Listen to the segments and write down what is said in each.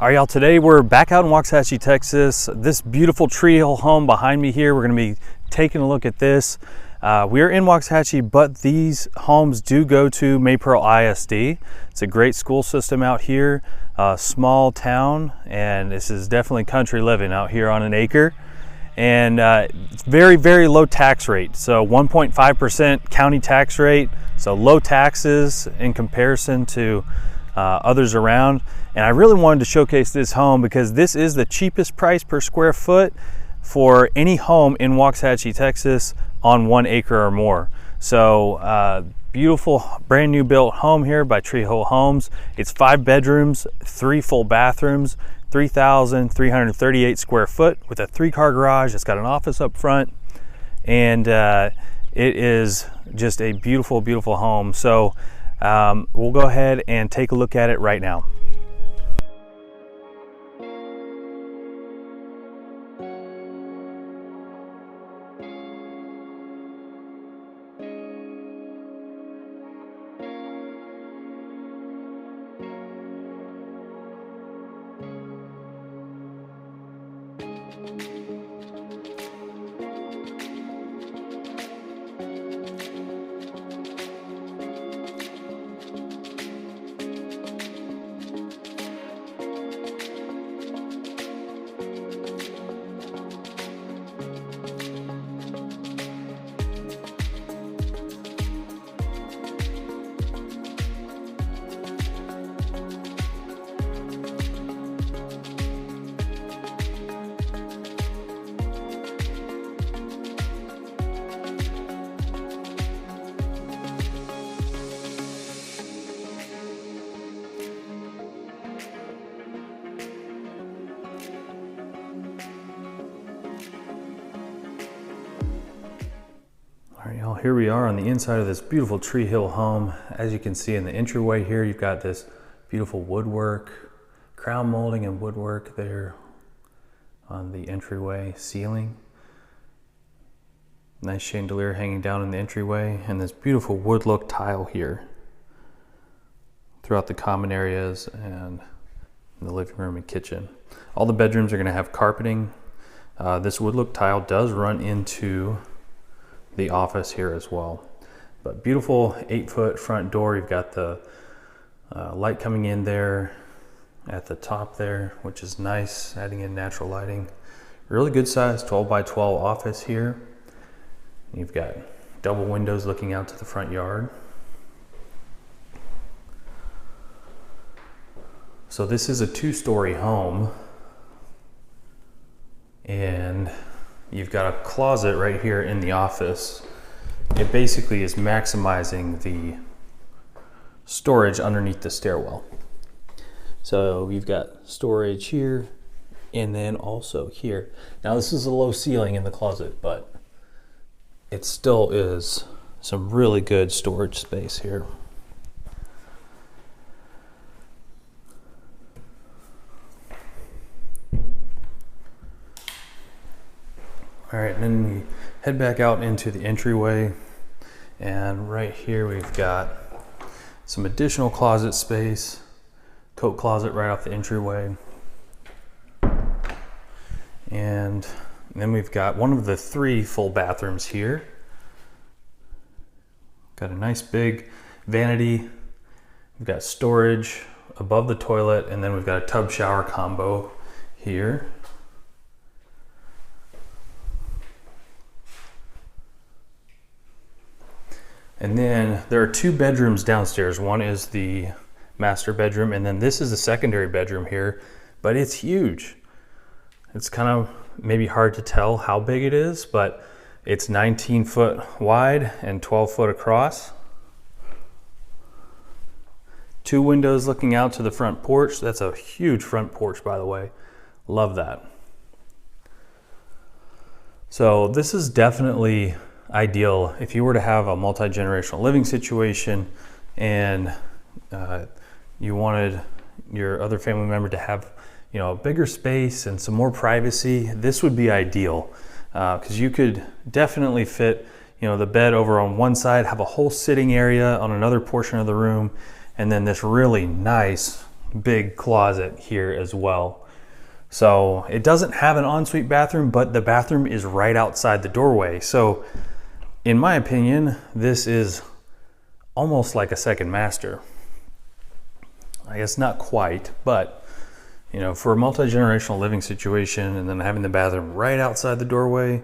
All right, y'all, today we're back out in Waxahachie, Texas. This beautiful tree hill home behind me here, we're gonna be taking a look at this. We're in Waxahachie, but these homes do go to Maypearl ISD. It's a great school system out here, small town, and this is definitely country living out here on an acre. And it's very, very low tax rate. So 1.5% county tax rate, so low taxes in comparison to others around. And I really wanted to showcase this home because this is the cheapest price per square foot for any home in Waxahachie, Texas on 1 acre or more. So beautiful brand new built home here by Tree Hill Homes. It's 5 bedrooms, 3 full bathrooms, 3,338 square foot with a 3-car garage. It's got an office up front, and it is just a beautiful, beautiful home. So we'll go ahead and take a look at it right now. All right, y'all, here we are on the inside of this beautiful Tree Hill home. As you can see in the entryway here, you've got this beautiful woodwork, crown molding and woodwork there on the entryway ceiling. Nice chandelier hanging down in the entryway, and this beautiful wood look tile here throughout the common areas and the living room and kitchen. All the bedrooms are going to have carpeting. This wood look tile does run into the office here as well. But beautiful 8-foot front door. You've got the light coming in there at the top there, which is nice, adding in natural lighting. Really good size 12 by 12 office here. You've got double windows looking out to the front yard. So this is a 2-story home, and you've got a closet right here in the office. It basically is maximizing the storage underneath the stairwell. So you've got storage here and then also here. Now this is a low ceiling in the closet, but it still is some really good storage space here. All right, and then we head back out into the entryway, and right here we've got some additional closet space, coat closet right off the entryway. And then we've got one of the 3 full bathrooms here. Got a nice big vanity. We've got storage above the toilet, and then we've got a tub shower combo here. And then there are 2 bedrooms downstairs. One is the master bedroom, and then this is the secondary bedroom here, but it's huge. It's kind of maybe hard to tell how big it is, but it's 19 foot wide and 12 foot across. 2 windows looking out to the front porch. That's a huge front porch, by the way. Love that. So this is definitely ideal if you were to have a multi-generational living situation and you wanted your other family member to have, you know, a bigger space and some more privacy. This would be ideal because you could definitely fit, you know, the bed over on one side, have a whole sitting area on another portion of the room, and then this really nice big closet here as well. So it doesn't have an ensuite bathroom, but the bathroom is right outside the doorway. So in my opinion, this is almost like a second master. I guess not quite, but you know, for a multi-generational living situation and then having the bathroom right outside the doorway,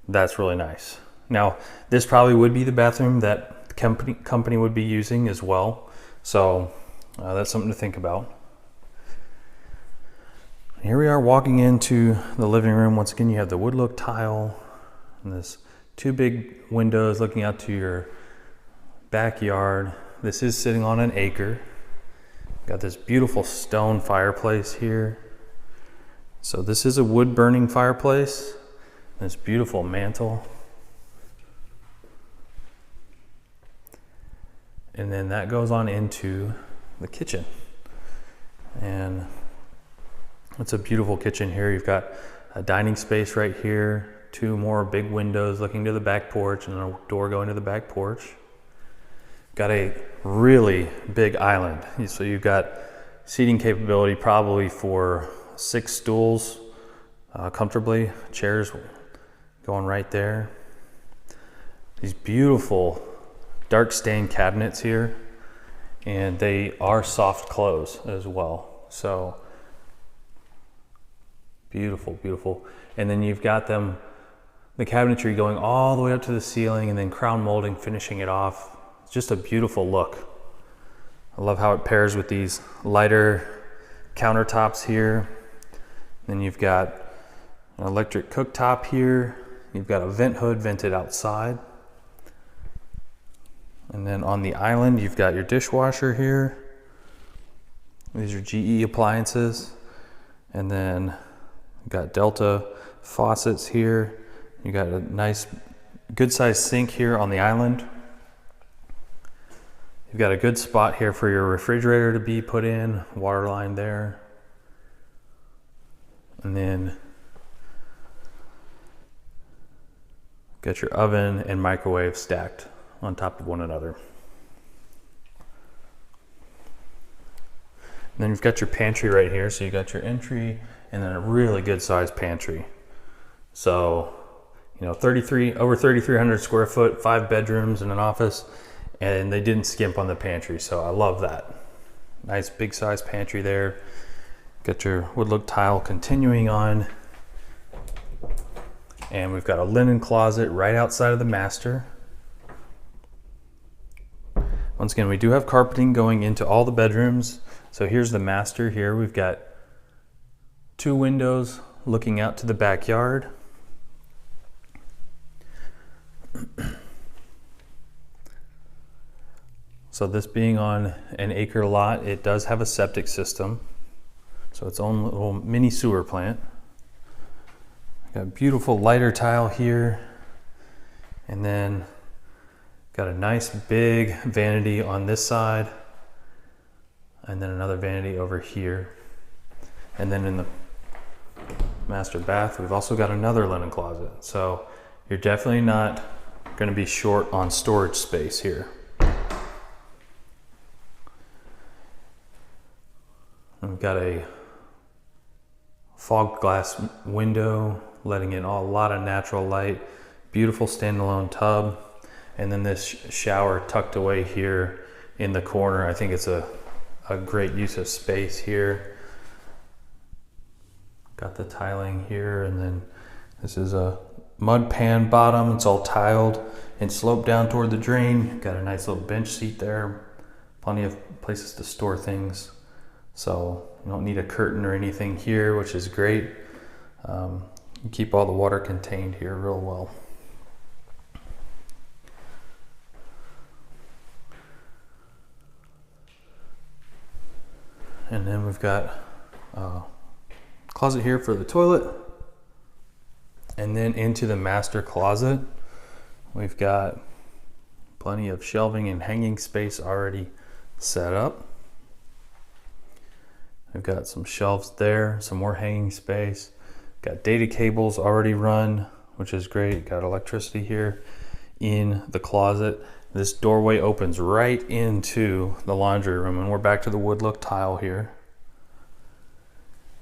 that's really nice. Now, this probably would be the bathroom that the company would be using as well. So that's something to think about. Here we are walking into the living room. Once again, you have the wood look tile and this 2 big windows looking out to your backyard. This is sitting on an acre. Got this beautiful stone fireplace here. So this is a wood burning fireplace. This beautiful mantle. And then that goes on into the kitchen. And it's a beautiful kitchen here. You've got a dining space right here, 2 more big windows looking to the back porch and a door going to the back porch. Got a really big island. So you've got seating capability probably for 6 stools comfortably, chairs going right there. These beautiful dark stained cabinets here, and they are soft close as well. So beautiful, beautiful. And then you've got the cabinetry going all the way up to the ceiling and then crown molding, finishing it off. It's just a beautiful look. I love how it pairs with these lighter countertops here. Then you've got an electric cooktop here. You've got a vent hood vented outside. And then on the island, you've got your dishwasher here. These are GE appliances. And then you've got Delta faucets here. You got a nice, good sized sink here on the island. You've got a good spot here for your refrigerator to be put in, water line there. And then got your oven and microwave stacked on top of one another. And then you've got your pantry right here. So you got your entry and then a really good sized pantry. So, you know, over 3,300 square foot, 5 bedrooms and an office, and they didn't skimp on the pantry. So I love that. Nice big size pantry there. Got your wood look tile continuing on. And we've got a linen closet right outside of the master. Once again, we do have carpeting going into all the bedrooms. So here's the master here. We've got 2 windows looking out to the backyard. So this being on an acre lot, it does have a septic system. So its own little mini sewer plant. Got beautiful lighter tile here. And then got a nice big vanity on this side. And then another vanity over here. And then in the master bath, we've also got another linen closet. So you're definitely not going to be short on storage space here. And we've got a fog glass window letting in a lot of natural light. Beautiful standalone tub. And then this shower tucked away here in the corner. I think it's a great use of space here. Got the tiling here, and then this is a mud pan bottom. It's all tiled and sloped down toward the drain. Got a nice little bench seat there. Plenty of places to store things. So you don't need a curtain or anything here, which is great. You keep all the water contained here real well. And then we've got a closet here for the toilet. And then into the master closet, we've got plenty of shelving and hanging space already set up. We've got some shelves there, some more hanging space. Got data cables already run, which is great. Got electricity here in the closet. This doorway opens right into the laundry room, and we're back to the wood look tile here.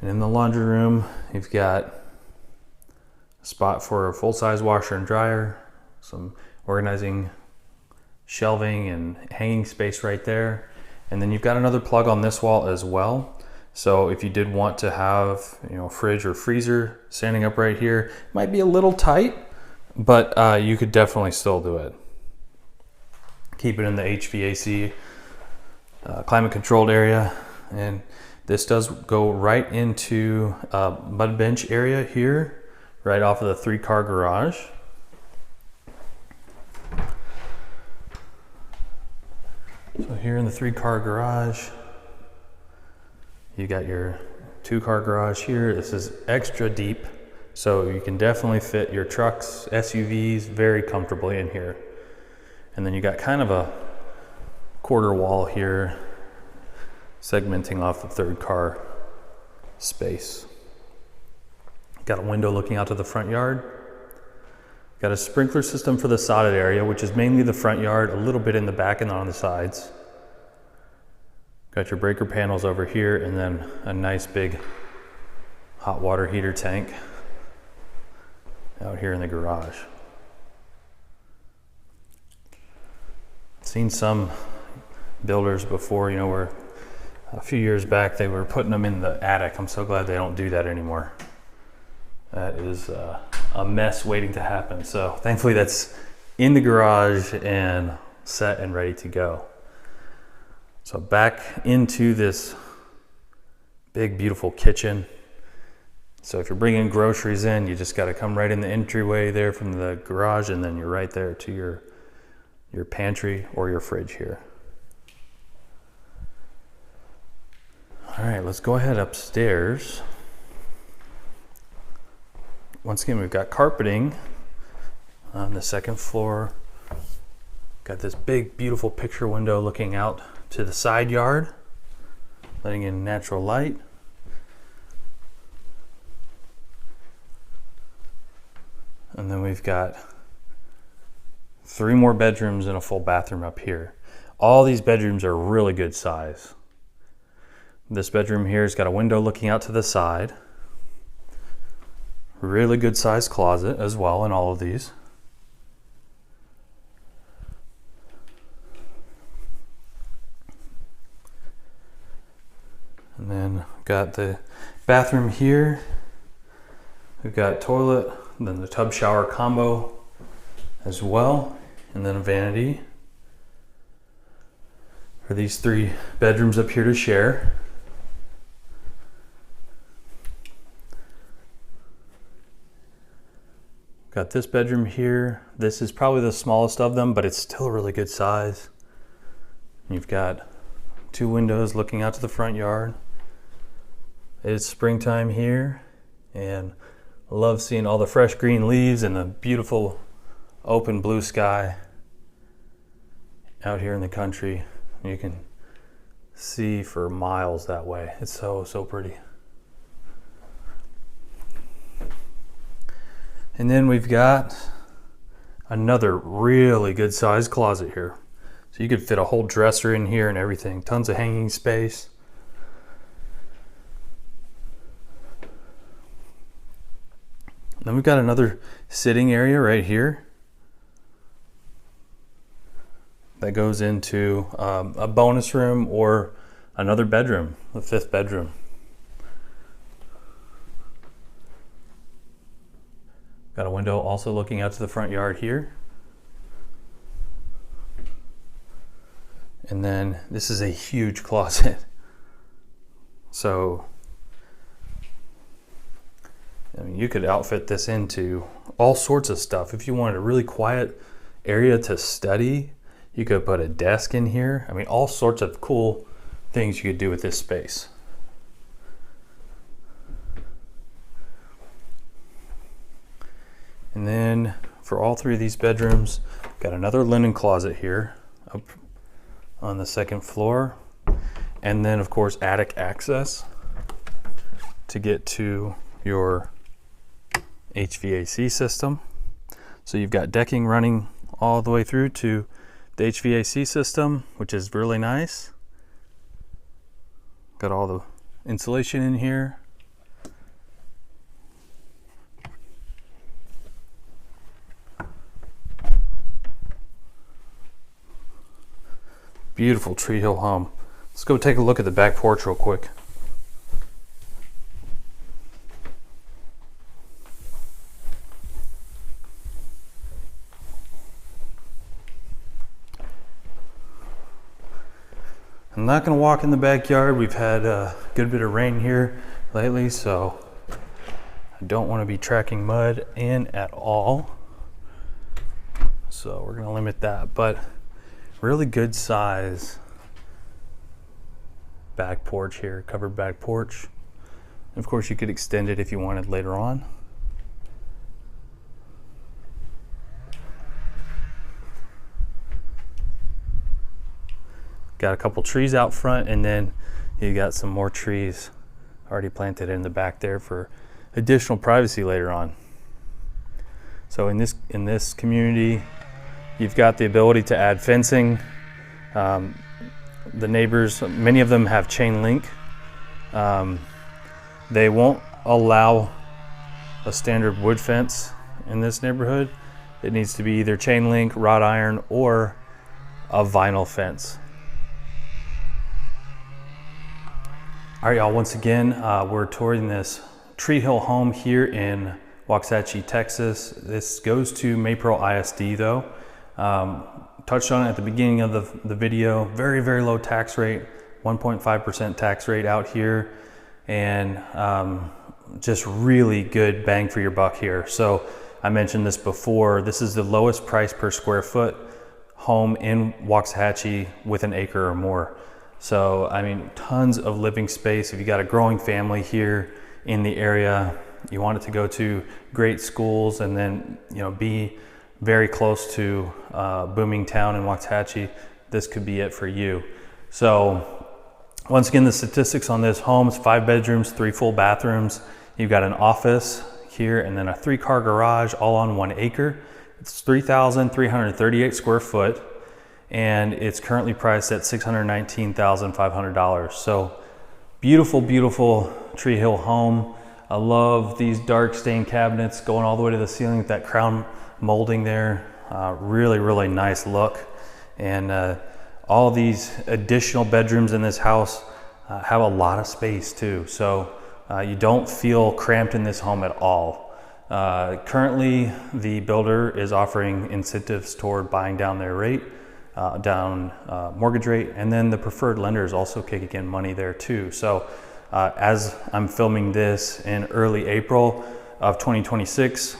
And in the laundry room, you've got a spot for a full-size washer and dryer, some organizing, shelving and hanging space right there. And then you've got another plug on this wall as well. So if you did want to have, a fridge or freezer standing up right here, it might be a little tight, but you could definitely still do it. Keep it in the HVAC, climate controlled area. And this does go right into a mud bench area here, right off of the 3-car garage. So here in the 3-car garage, you got your 2-car garage here. This is extra deep, so you can definitely fit your trucks, SUVs very comfortably in here. And then you got kind of a quarter wall here, segmenting off the 3rd car space. Got a window looking out to the front yard. Got a sprinkler system for the sodded area, which is mainly the front yard, a little bit in the back and on the sides. Got your breaker panels over here, and then a nice big hot water heater tank out here in the garage. Seen some builders before, where a few years back they were putting them in the attic. I'm so glad they don't do that anymore. That is a mess waiting to happen. So thankfully that's in the garage and set and ready to go. So back into this big, beautiful kitchen. So if you're bringing groceries in, you just got to come right in the entryway there from the garage, and then you're right there to your pantry or your fridge here. All right, let's go ahead upstairs. Once again, we've got carpeting on the 2nd floor. Got this big, beautiful picture window looking out to the side yard, letting in natural light. And then we've got 3 more bedrooms and a full bathroom up here. All these bedrooms are really good size. This bedroom here has got a window looking out to the side. Really good sized closet as well in all of these. And then got the bathroom here. We've got toilet, and then the tub shower combo as well, and then a vanity for these 3 bedrooms up here to share. Got this bedroom here. This is probably the smallest of them, but it's still a really good size. You've got 2 windows looking out to the front yard. It's springtime here, and I love seeing all the fresh green leaves and the beautiful open blue sky out here in the country. You can see for miles that way. It's so pretty. And then we've got another really good sized closet here. So you could fit a whole dresser in here and everything. Tons of hanging space. Then we've got another sitting area right here that goes into a bonus room or another bedroom, the 5th bedroom. Got a window also looking out to the front yard here. And then this is a huge closet. So, I mean, you could outfit this into all sorts of stuff. If you wanted a really quiet area to study, you could put a desk in here. I mean, all sorts of cool things you could do with this space. And then for all 3 of these bedrooms, got another linen closet here up on the 2nd floor. And then of course, attic access to get to your HVAC system. So you've got decking running all the way through to the HVAC system, which is really nice. Got all the insulation in here. Beautiful tree hill home. Let's go take a look at the back porch real quick. I'm not going to walk in the backyard. We've had a good bit of rain here lately, so I don't want to be tracking mud in at all. So we're going to limit that, but really good size back porch here, covered back porch. And of course you could extend it if you wanted later on. Got a couple trees out front, and then you got some more trees already planted in the back there for additional privacy later on. So in this community, you've got the ability to add fencing. The neighbors, many of them have chain link. They won't allow a standard wood fence in this neighborhood. It needs to be either chain link, wrought iron, or a vinyl fence. All right, y'all, once again, we're touring this tree hill home here in Waxahachie, Texas. This goes to Maypearl ISD though. Touched on it at the beginning of the video. Very, very low tax rate, 1.5% tax rate out here, and just really good bang for your buck here. So I mentioned this before, this is the lowest price per square foot home in Waxahachie with an acre or more. So, I mean, tons of living space. If you got a growing family here in the area, you want it to go to great schools, and then, you know, be very close to booming town in Waxahachie, this could be it for you. So, once again, the statistics on this home is 5 bedrooms, 3 full bathrooms. You've got an office here, and then a 3-car garage, all on 1 acre. It's 3,338 square foot. And it's currently priced at $619,500. So beautiful, beautiful tree hill home. I love these dark stained cabinets going all the way to the ceiling with that crown molding there. Really, really nice look. And all these additional bedrooms in this house have a lot of space too. So you don't feel cramped in this home at all. Currently, the builder is offering incentives toward buying down their rate. Mortgage rate, and then the preferred lender is also kicking in money there too. So as I'm filming this in early April of 2026,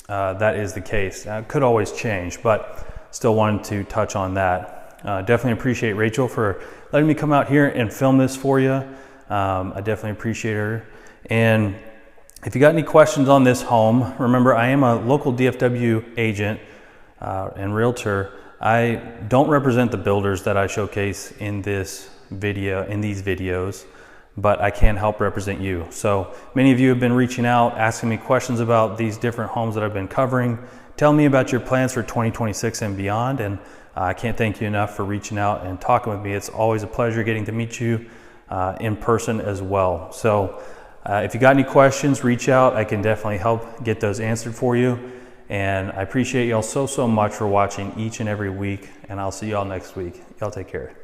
that is the case. Now, it could always change, but still wanted to touch on that. Definitely appreciate Rachel for letting me come out here and film this for you. I definitely appreciate her. And if you got any questions on this home, remember I am a local DFW agent and realtor. I don't represent the builders that I showcase in these videos, but I can help represent you. So many of you have been reaching out, asking me questions about these different homes that I've been covering. Tell me about your plans for 2026 and beyond, and I can't thank you enough for reaching out and talking with me. It's always a pleasure getting to meet you in person as well. So if you got any questions, reach out. I can definitely help get those answered for you. And I appreciate y'all so much for watching each and every week, and I'll see y'all next week. Y'all take care.